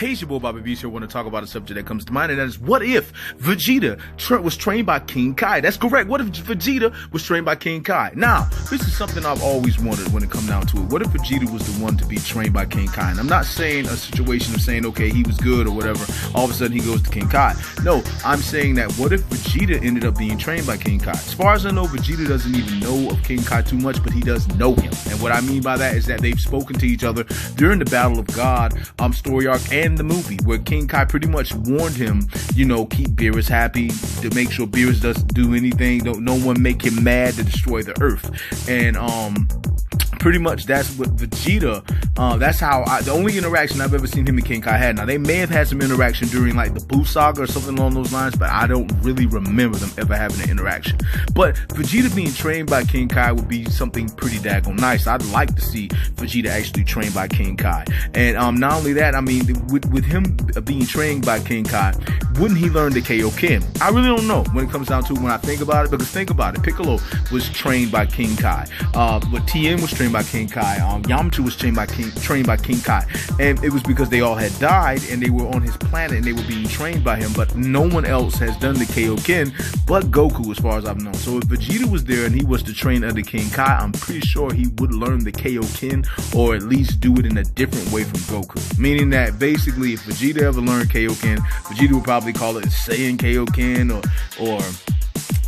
Hey, it's your boy Bobby Beast here. I want to talk about a subject that comes to mind, and that is, what if Vegeta was trained by King Kai? That's correct. What if Vegeta was trained by King Kai? Now, this is something I've always wondered when it comes down to it. What if Vegeta was the one to be trained by King Kai? And I'm not saying a situation of saying, okay, he was good or whatever, all of a sudden he goes to King Kai. No, I'm saying that what if Vegeta ended up being trained by King Kai? As far as I know, Vegeta doesn't even know of King Kai too much, but he does know him. And what I mean by that is that they've spoken to each other during the Battle of God story arc and the movie, where King Kai pretty much warned him, you know, keep Beerus happy, to make sure Beerus doesn't do anything, no one make him mad to destroy the earth. And pretty much that's what Vegeta, that's how the only interaction I've ever seen him and King Kai had. Now, they may have had some interaction during like the Buu saga or something along those lines, but I don't really remember them ever having an interaction. But Vegeta being trained by King Kai would be something pretty daggone nice. I'd like to see Vegeta actually trained by King Kai. And not only that, I mean, with him being trained by King Kai, wouldn't he learn the Kaioken? I really don't know when it comes down to it, when I think about it, because think about it, Piccolo was trained by King Kai, but Tien was trained by King Kai, Yamcha was trained by King Kai, and it was because they all had died and they were on his planet and they were being trained by him, but no one else has done the Kaioken but Goku, as far as I've known. So if Vegeta was there and he was to train under King Kai, I'm pretty sure he would learn the Kaioken, or at least do it in a different way from Goku, meaning that basically if Vegeta ever learned Kaioken, Vegeta would probably call it Saiyan Kaioken, or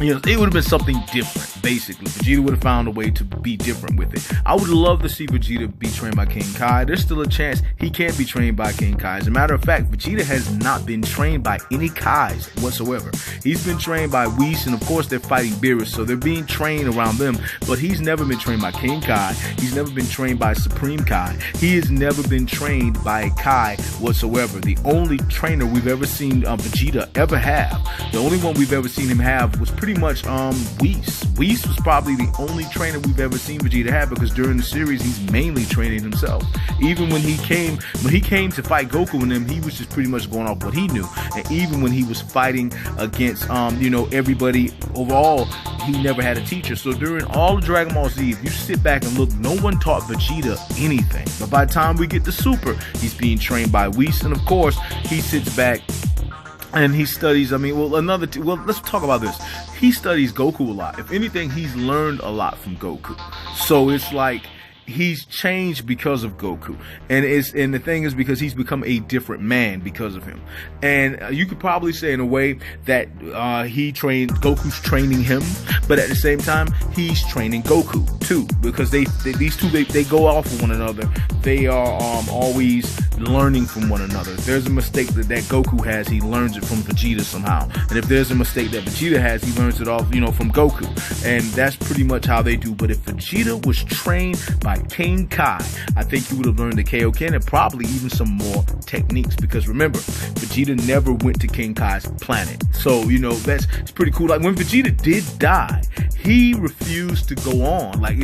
you know, it would have been something different. Basically, Vegeta would have found a way to be different with it. I would love to see Vegeta be trained by King Kai. There's still a chance he can't be trained by King Kai. As a matter of fact, Vegeta has not been trained by any Kais whatsoever. He's been trained by Whis, and of course they're fighting Beerus, so they're being trained around them, but he's never been trained by King Kai. He's never been trained by Supreme Kai. He has never been trained by a Kai whatsoever. The only trainer we've ever seen Vegeta ever have, the only one we've ever seen him have, was pretty much Whis. Whis was probably the only trainer we've ever seen Vegeta have, because during the series he's mainly training himself. Even when he came to fight Goku and them, he was just pretty much going off what he knew. And even when he was fighting against you know, everybody overall, he never had a teacher. So during all of Dragon Ball Z, if you sit back and look, no one taught Vegeta anything. But by the time we get to Super, he's being trained by Whis, and of course he sits back and he studies. I mean, well, let's talk about this. He studies Goku a lot. If anything, he's learned a lot from Goku. So it's like he's changed because of Goku, and the thing is, because he's become a different man because of him. And you could probably say in a way that Goku's training him, but at the same time he's training Goku too, because these two go off of one another. They are always learning from one another. If there's a mistake that Goku has, he learns it from Vegeta somehow, and if there's a mistake that Vegeta has, he learns it off, you know, from Goku. And that's pretty much how they do. But if Vegeta was trained by King Kai, I think he would have learned the Kaioken and probably even some more techniques, because remember, Vegeta never went to King Kai's planet. So, you know, it's pretty cool. Like when Vegeta did die, he refused to go on. Like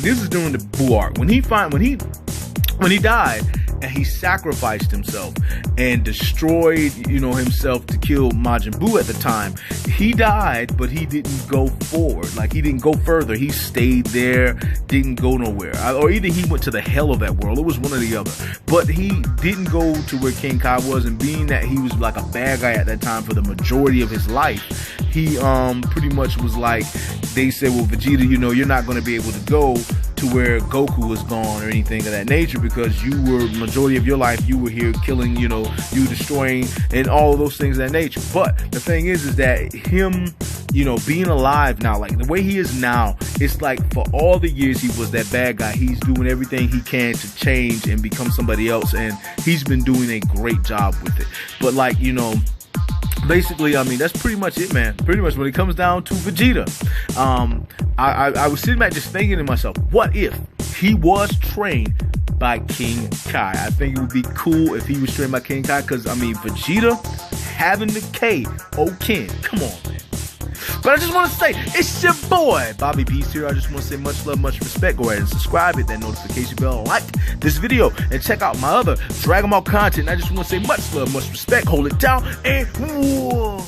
this is during the Buu arc. When he died, and he sacrificed himself and destroyed, you know, himself to kill Majin Buu at the time. He died, but he didn't go forward. Like, he didn't go further. He stayed there, didn't go nowhere. Or either he went to the hell of that world. It was one or the other. But he didn't go to where King Kai was, and being that he was like a bad guy at that time for the majority of his life, he pretty much was like, they said, well, Vegeta, you know, you're not going to be able to go to where Goku was gone or anything of that nature, because you were, majority of your life, you were here killing, you know, you destroying and all of those things of that nature. But the thing is that him, you know, being alive now, like the way he is now, it's like for all the years he was that bad guy, he's doing everything he can to change and become somebody else, and he's been doing a great job with it. But like, you know, basically, I mean, that's pretty much it, man. Pretty much when it comes down to Vegeta. I was sitting back just thinking to myself, what if he was trained by King Kai? I think it would be cool if he was trained by King Kai, because, I mean, Vegeta having the Kaioken, come on, man. But I just want to say, it's your boy, Bobby Beast here. I just want to say much love, much respect. Go ahead and subscribe, hit that notification bell, like this video, and check out my other Dragon Ball content. I just want to say much love, much respect. Hold it down, and whoa.